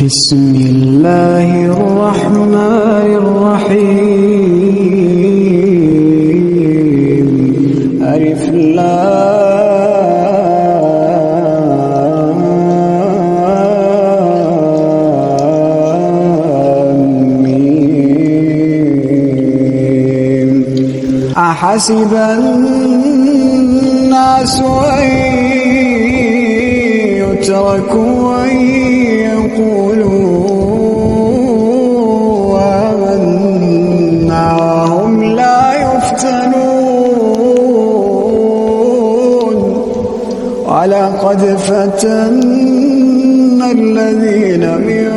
بسم الله الرحمن الرحيم. ألف لام ميم. أحسب الناس أن يتركوا أن يقولوا آمنا وهم لا يفتنون. ولقد فتنا الذين من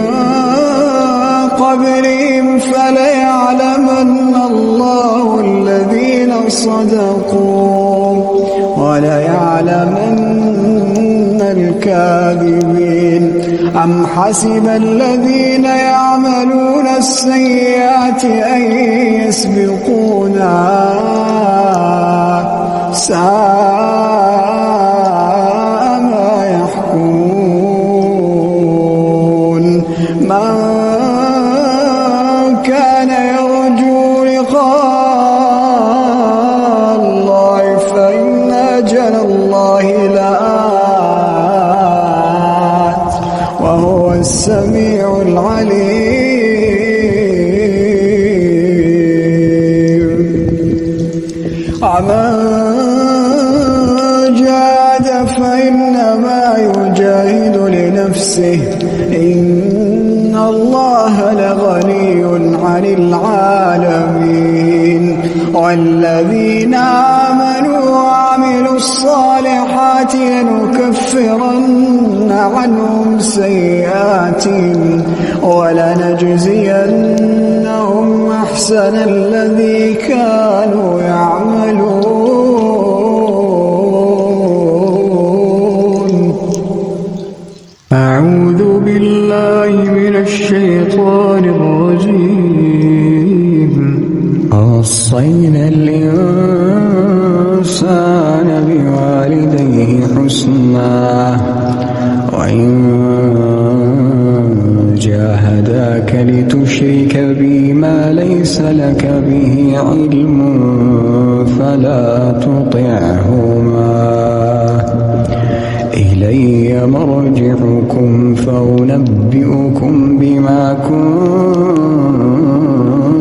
قبلهم فليعلمن الله الذين صدقوا وليعلمن الكاذبين. أم حسب الذين يعملون السيئات أن يسبقونا ساء ما يحكمون. من كان يرجو لقاء الله فإن أجل الله لآت وهو السميع العليم. ومن جاهد فإنما يجاهد لنفسه إن الله لغني عن العالمين. والذين آمنوا وعملوا الصالحات لنكفرن عنهم سيئاتهم ولنجزينهم أحسن الذي كانوا يعملون. أعوذ بالله من الشيطان الرجيم. ووصينا الإنسان بوالديه حسنا وإن جاهداك لتشرك بي ما ليس لك به علم فلا تطعهما إلي مرجعكم فأنبئكم بما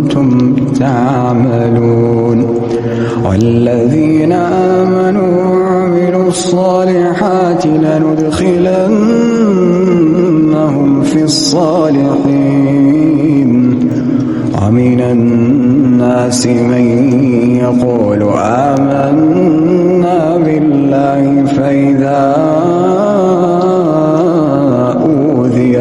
كنتم تعملون. والذين آمنوا وعملوا الصالحات لندخلنهم في الصالحين. ومن الناس من يقول آمنا بالله فإذا أوذي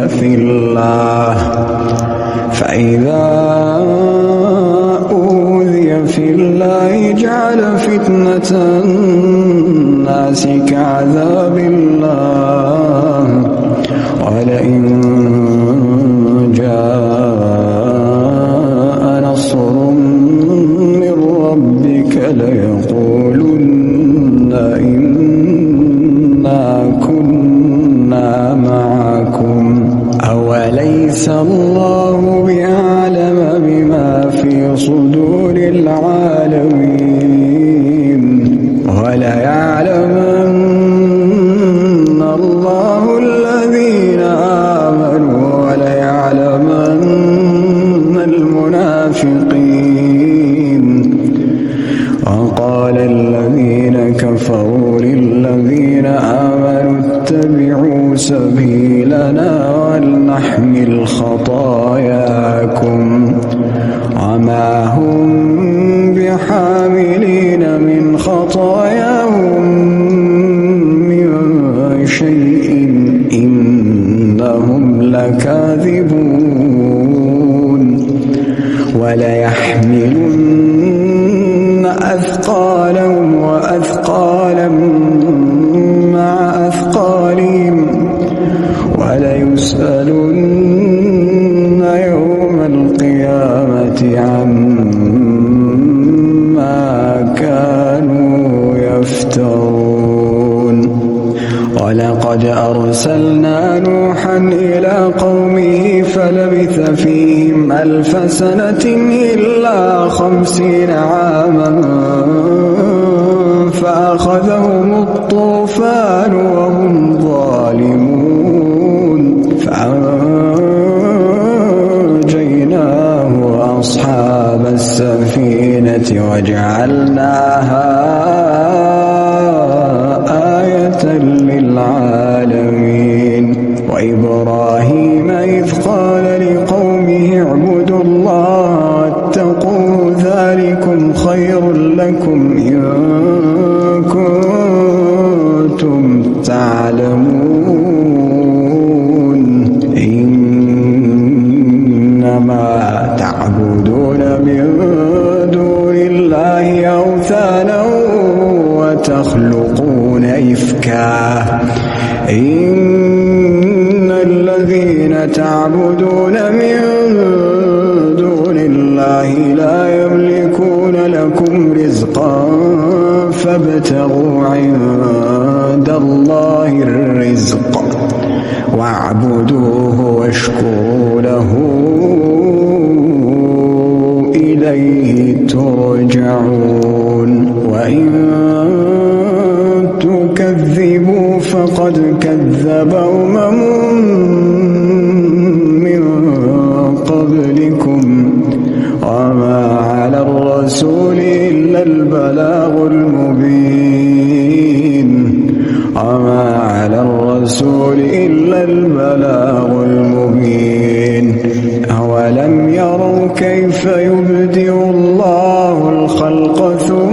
في الله جعل فتنة الناس كعذاب الله. ولئن جاء نصر من ربك ليقولن إنا كنا معكم أوليس الله بأعلم بما في صدور العالمين. وليعلمن الله الذين آمنوا وليعلمن المنافقين. وقال الذين كفروا للذين آمنوا اتبعوا سبيلنا ولنحمل خطاياكم وما هم بحاملين من خطاياهم من شيء إنهم لكاذبون. وليحملن أثقالهم وأثقالا مع أثقالهم وليسألن يوم القيامة عما كانوا يفترون. ولقد أرسلنا نوحا إلى قومه به فلبث فيهم 1000 سنة إلا 50 عاما فأخذهم الطوفان وهم ظالمون فأنجيناه وأصحاب السفينة وجعلناها آية للعالمين. وإبراهيم إذ قال لقومه اعبدوا الله واتقوا ذلكم خير لكم إن كنتم تعلمون إنما تعبدون من دون الله أوثانا وتخلقون إفكا إن الذين تعبدون من دون الله لا يملكون لكم رزقا فابتغوا عند الله الرزق واعبدوه واشكروا له إليه ترجعون. وإن تكذبوا فقد كذب أمم من قبلكم وما على الرسول إلا البلاغ المبين أولم يروا كيف يبدئ الله الخلق ثم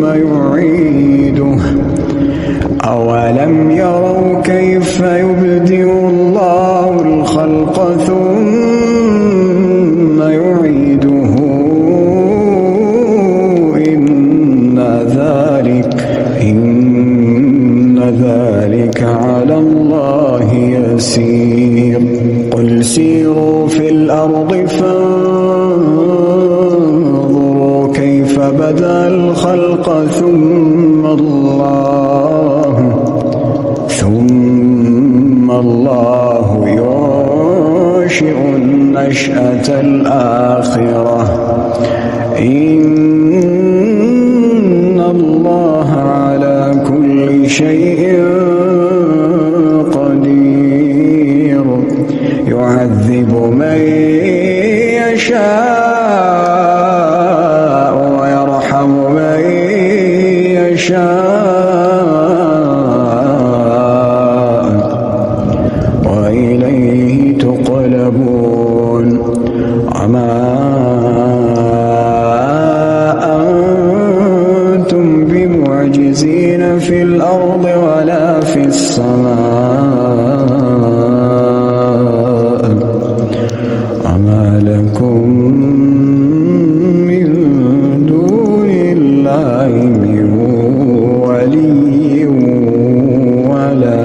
يعيده إن ذلك على الله يسير. قل سيروا في الأرض فانظروا كيف بدأ الخلق ثم الله ينشئ النشأة الآخرة إن الله على كل شيء قدير. يعذب من يشاء ويرحم من يشاء وإليه تقلبون. وما أنتم بمعجزين في الأرض ولا في السماء وما لكم من دون الله من ولي ولا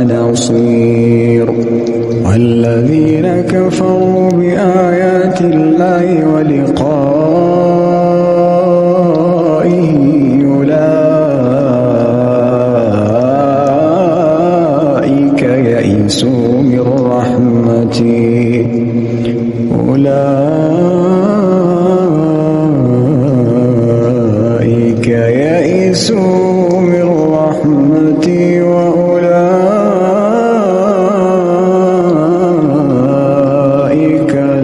نصير. والذين كفروا بآيات الله ولقائه أولئك يئسوا من رحمتي وأولئك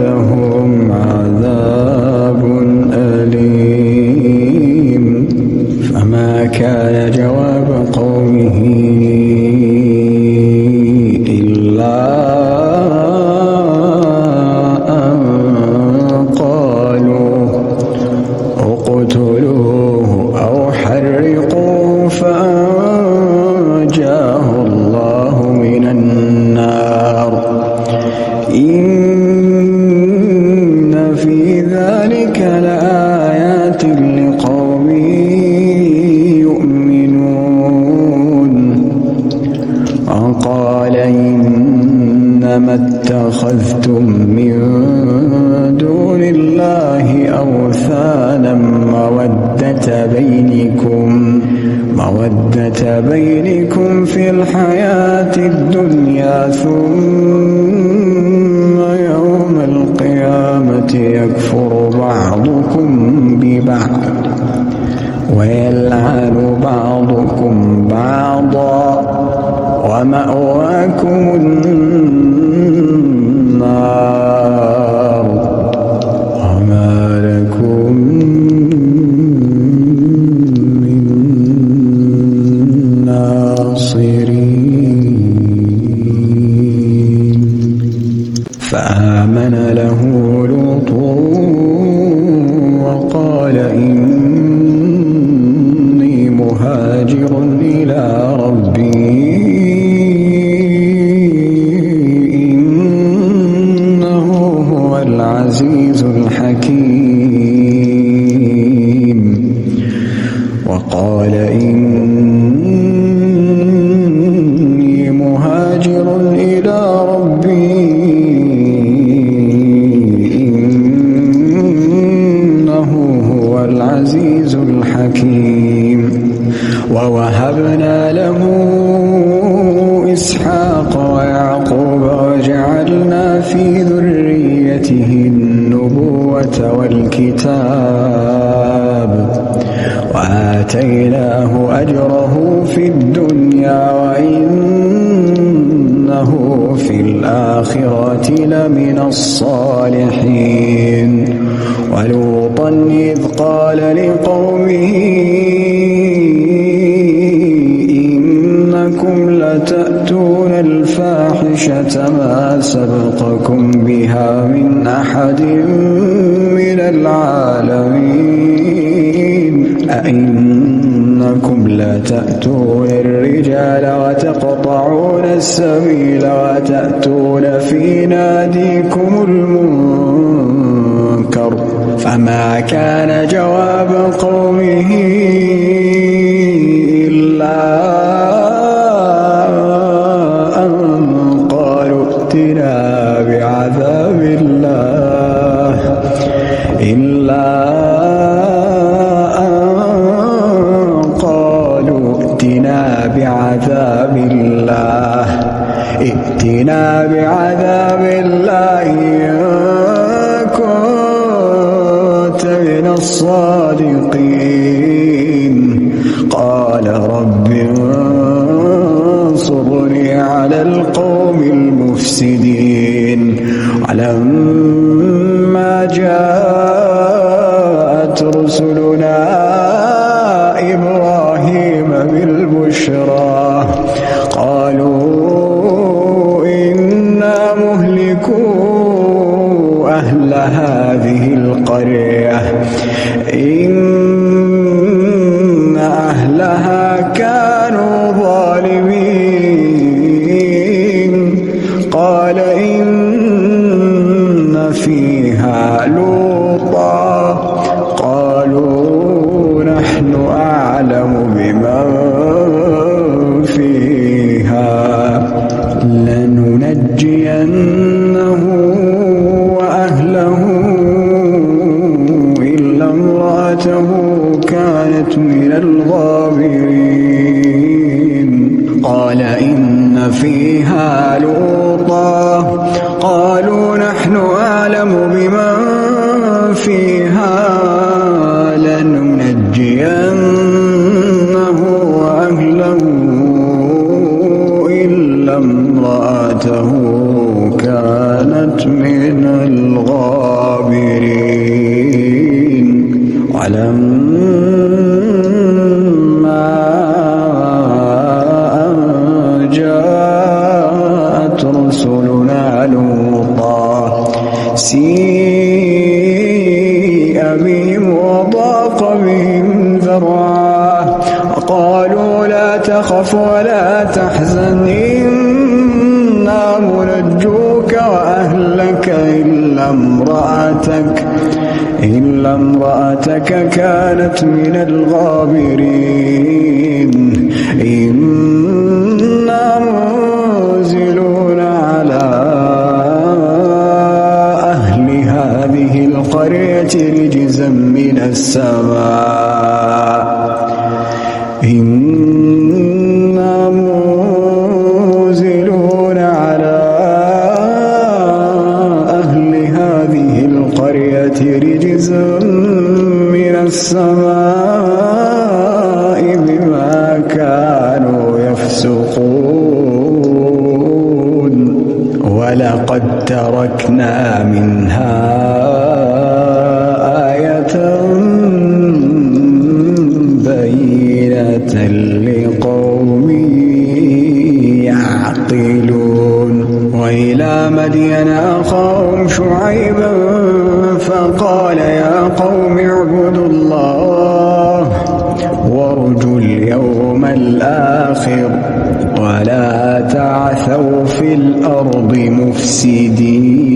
لهم عذاب أليم. فما كان جواب قومه إلا أن قالوا اقتلوه أو حرقوه فأنجاه الله من النار. إن في ذلك لآيات لقوم يؤمنون. وقال إن إنما اتخذتم من دون الله أوثانا مودة بينكم في الحياة الدنيا ثم يوم القيامة يكفر بعضكم ببعض ويلعن بعضكم بعضا ومأواكم النار وما لكم من ناصرين. فآمن له لوط وقال إني مهاجر إلى ربي إنه هو العزيز الحكيم. وقال إني مهاجر إلى ربي إنه هو العزيز الحكيم. ووهبنا له إسحاق ويعقوب وجعلنا في ذريته النبوة والكتاب وآتيناه أجره في الدنيا وإنه في الآخرة لمن الصالحين. ولوطا إذ قال لقومه إنكم لتأتون الفاحشة ما سبقكم بها من أحد من العالمين. أئنكم لتأتون الرجال وتقطعون السبيل وتأتون في ناديكم المنكر. فما كان جواب قومه إلا أن قالوا ائتنا بعذاب الله ائتنا بعذاب الله إن كنت من الصادقين. قال رب انصرني على القوم المفسدين. ولما جاءت رسلنا إبراهيم بالبشرى قالوا إنا مهلكو أهل هذه القرية إن أهلها كانوا ظالمين. قال إن فيها لوطا قالوا نحن أعلم بمن لننجينه وأهله إلا امرأته كانت من الغابرين. قال إن فيها لوطا قالوا نحن أعلم بمن فيها لننجينه وأهله إلا امرأته كانت من الغابرين. ولما جاءت رسلنا لوطا سيء بهم وضاق بهم ذرعا وقالوا لا تخف ولا تحزن إنا منجوك وأهلك إلا امرأتك كانت من الغابرين. إنا منزلون على السماء إنا منزلون على أهل هذه القرية رجزا من السماء بما كانوا يفسقون ولقد تركنا منها آية بينة لقوم يعقلون وإلى مدين أخاهم شعيبا فقال يا قوم اعبدوا الله وارجوا اليوم الآخر ولا تعثوا في الأرض مفسدين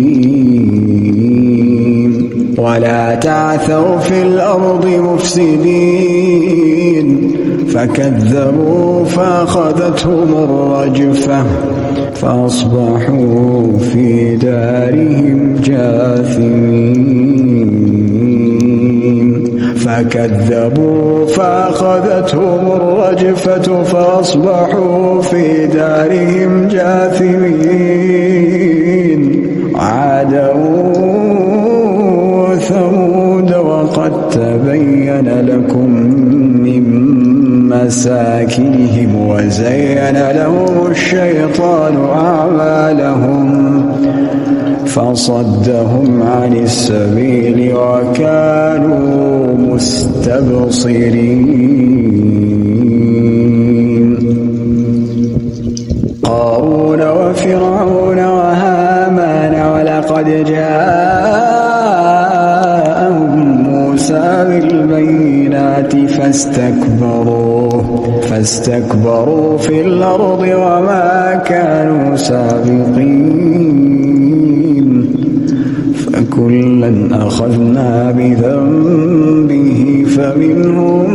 فكذبوا فأخذتهم الرجفة فأصبحوا في دارهم جاثمين عادا وثمود وقد تبين لكم من مساكنهم وزين لهم الشيطان أعمالهم فصدهم عن السبيل وكانوا مستبصرين قارون وفرعون وهامان ولقد جاءهم موسى بالبينات فاستكبروا في الأرض وما كانوا سابقين فكلا أخذنا بذنبه فمنهم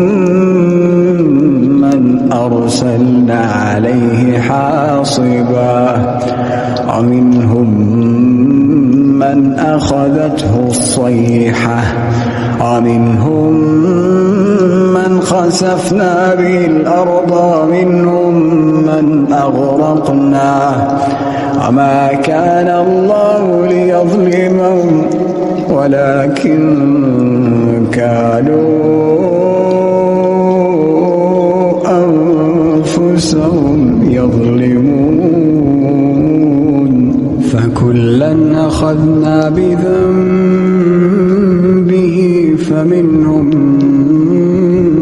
من أرسلنا عليه حاصبا ومنهم من أخذته الصيحة ومنهم من خسفنا به الأرض ومنهم من أغرقنا وما كان الله ليظلمهم ولكن كانوا أنفسهم يظلمون فكلا أخذنا بذنبه فمنهم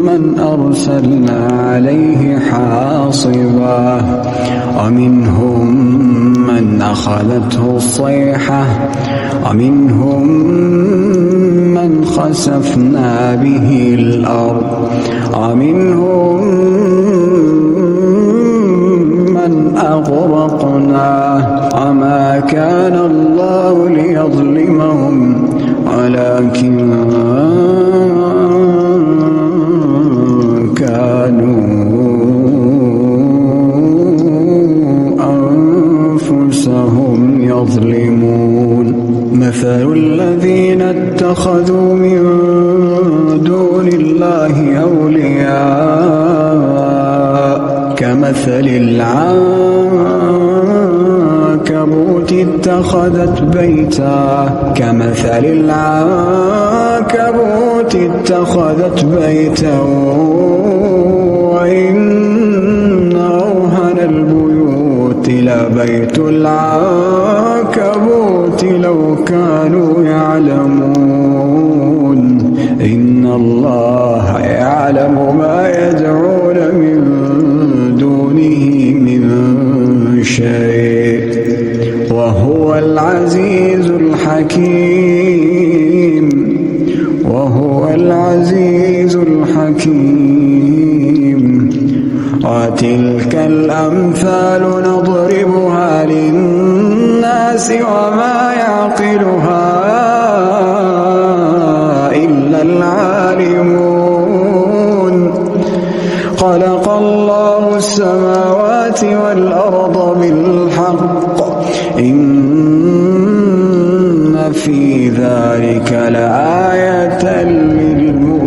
من أرسلنا عليه حاصبا ومنهم من أخذته الصيحة ومنهم من خسفنا به الأرض ومنهم من أغرقنا وما كان الله ليظلمهم ولكن كانوا أنفسهم يظلمون مثل الذين اتخذوا من دون الله أولياء كمثل العنكبوت اتخذت بيتا وإن أوهن البيوت لبيت العنكبوت لو كانوا يعلمون إن الله يعلم ما يدعون من دونه من شيء وهو العزيز الحكيم وتلك الأمثال نضربها للناس وما يعقلها إلا العالمون خلق الله السماوات والأرض بالحق إن في ذلك لآية للمؤمنين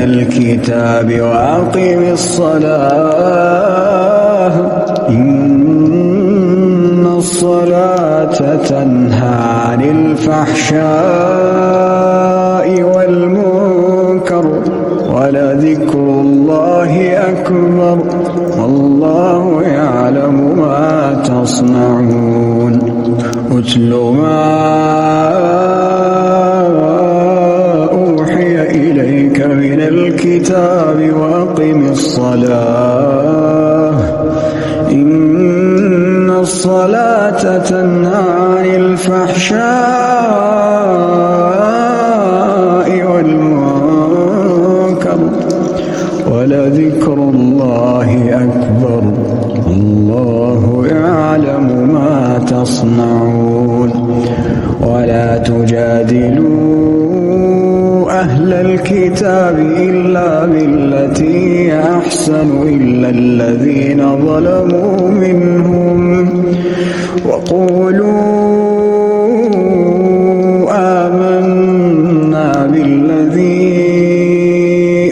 الكتاب وأقم الصلاة إن الصلاة تنهى عن الفحشاء والمنكر ولذكر الله أكبر والله يعلم ما تصنعون اتل ما أوحي إليك من الكتاب وأقم الصلاة إن الصلاة تنهى عن الفحشاء والمنكر ولذكر الله أكبر الله يعلم ما تصنعون ولا تجادلوا أهل الكتاب إلا بالتي هي أحسن إلا الذين ظلموا منهم وقولوا آمنا بالذي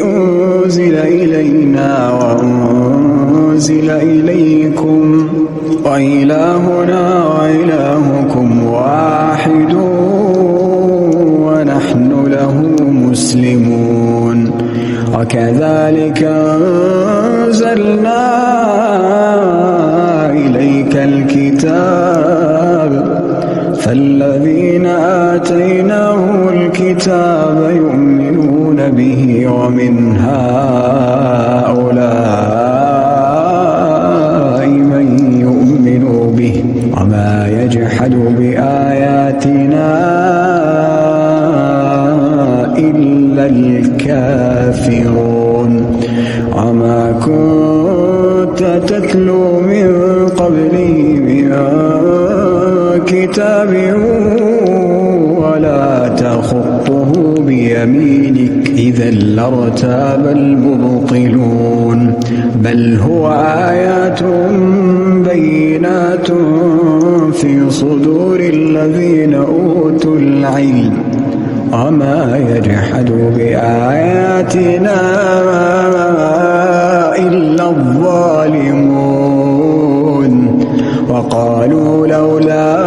أنزل إلينا وأنزل إليكم وإلهنا وإلهكم واحد ونحن له مسلمون وكذلك أنزلنا إليك الكتاب فالذين آتيناهم الكتاب يؤمنون به ومن هؤلاء من يؤمن به وما يجحد بآياتنا إلا الكافرون وما كنت تتلو من قبله من كتاب ولا تخطه بيمينك إذا لارتاب المبطلون بل هو آيات بينات في صدور الذين أوتوا العلم وما يجحد بآياتنا إلا الظالمون وقالوا لولا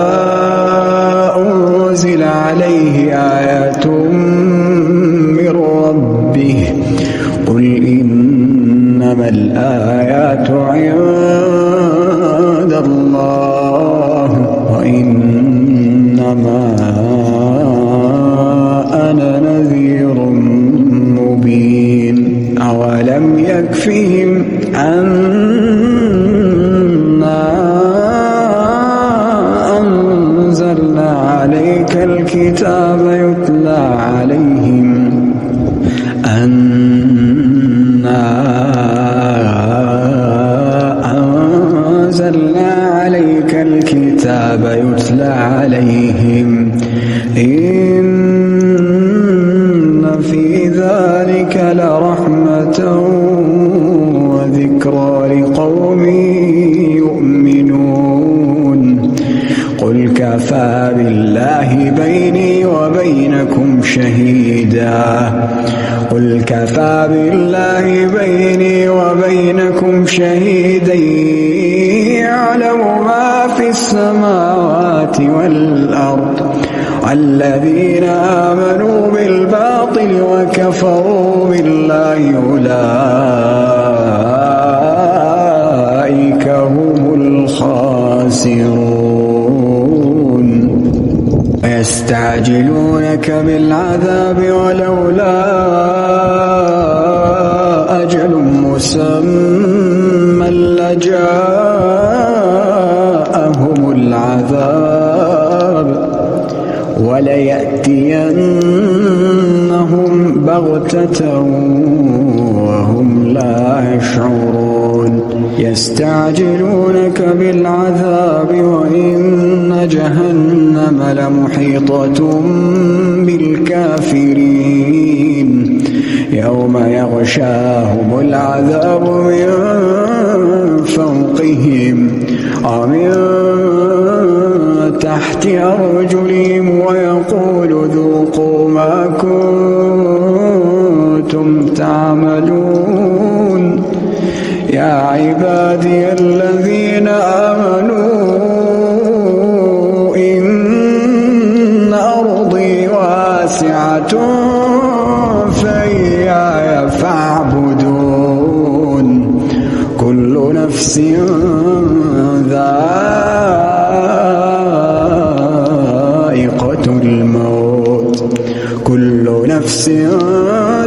أنزل عليه آيات من ربه قل إنما الآيات عند الله وإنما أنا نذير مبين أولم يكفهم أنا أنزلنا عليك الكتاب يتلى عليهم أنا أنزلنا عليك الكتاب يتلى عليهم إن في ذلك لرحمة وذكرى لقوم يؤمنون قل كفى بالله بيني وبينكم شهيدا قل كفى بالله بيني وبينكم شهيدا يعلم ما في السماوات والأرض الذين آمنوا بالباطل وكفروا بالله أولئك هم الخاسرون ويستعجلونك بالعذاب ولولا أجل مسمى لجاءهم العذاب وليأتينهم بغتة وهم لا يشعرون يستعجلونك بالعذاب وإن جهنم لمحيطة بالكافرين يوم يغشاهم العذاب من فوقهم ومن تحت أرجلهم ويقول ذوقوا ما كنتم كنتم تعملون يا عبادي الذين آمنوا إن أرضي واسعة فإياي فاعبدون كل نفس ذائقة الموت كل نفس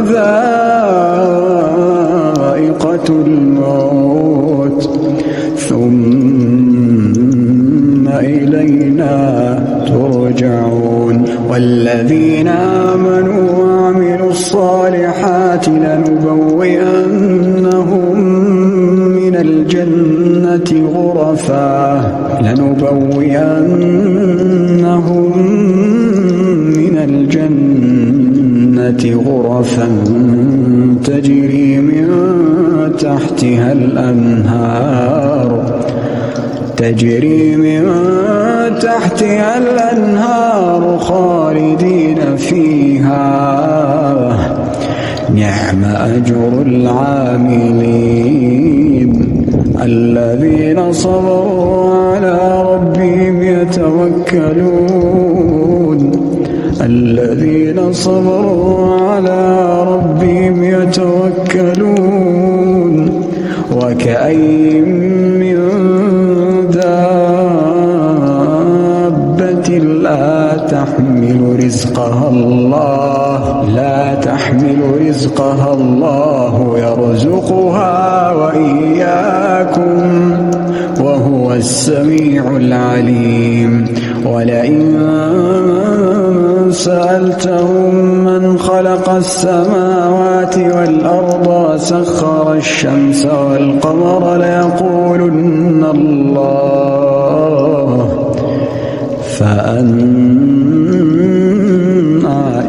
ذائقة الموت ثم إلينا ترجعون والذين آمنوا وعملوا الصالحات لنبوئنهم من الجنة غرفا تجري من تحتها الأنهار خالدين فيها نعم أجر العاملين الذين صبروا على ربهم يتوكلون وكأين من دابة لا تحمل رزقها الله يرزقها وإياكم وهو السميع العليم ولئن سألتهم من خلق السماوات والأرض وسخر الشمس والقمر ليقولن الله فأنى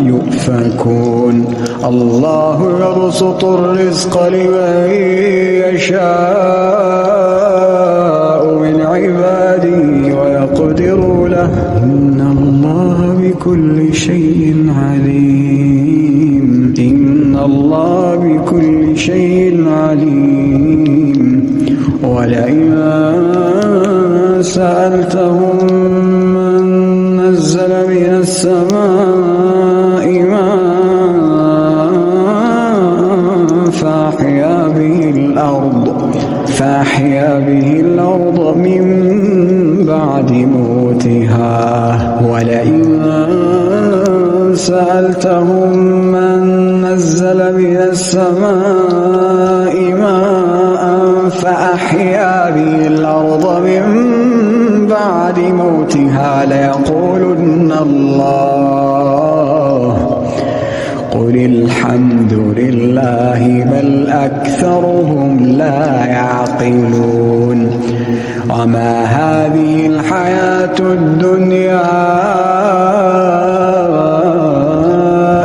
يؤفكون الله يبسط الرزق لمن يشاء من عباده ويقدر له إن الله بكل شيء عليم ولئن سألتهم من نزل من السماء ماء فأحيا به الأرض من بعد موتها ولئن سألتهم من نزل من السماء ماء فأحيا به الأرض من بعد موتها ليقولن الله قل الحمد لله بل أكثرهم لا يعقلون وما هذه الحياة الدنيا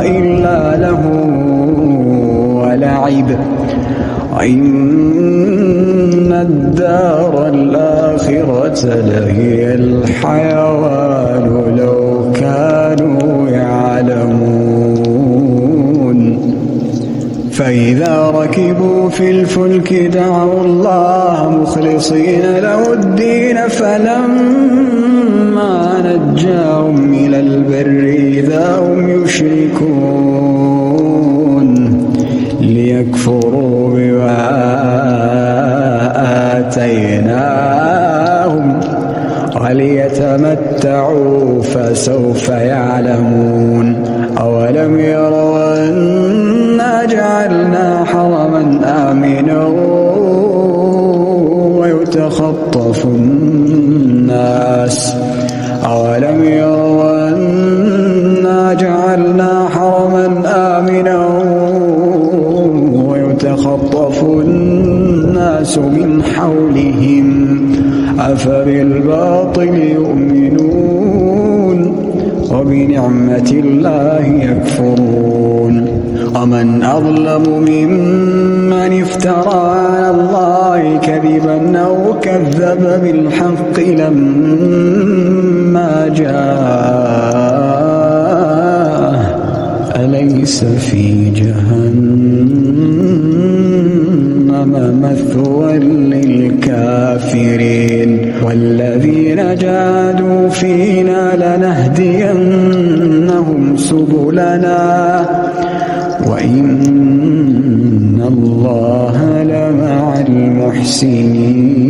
إلا لهو ولعب وإن الدار الآخرة لهي الحيوان لو كانوا يعلمون فإذا ركبوا في الفلك دعوا الله مخلصين له الدين فلما نجاهم إلى البر إذا هم يشركون ليكفروا بما آتيناهم وليتمتعوا فسوف يعلمون أولم يروا أنا جعلنا حرما آمنا ويتخطف الناس أولم يروا أنا جعلنا حرما آمنا ويتخطف الناس من حولهم أفبالباطل يؤمنون وبنعمة الله يكفرون ومن أظلم ممن افترى على الله كذبا أو كذب بالحق لما جاءه أليس في جهنم مثوى للكافرين والذين جاهدوا فينا لنهدينهم سبلنا وإن الله لمع المحسنين.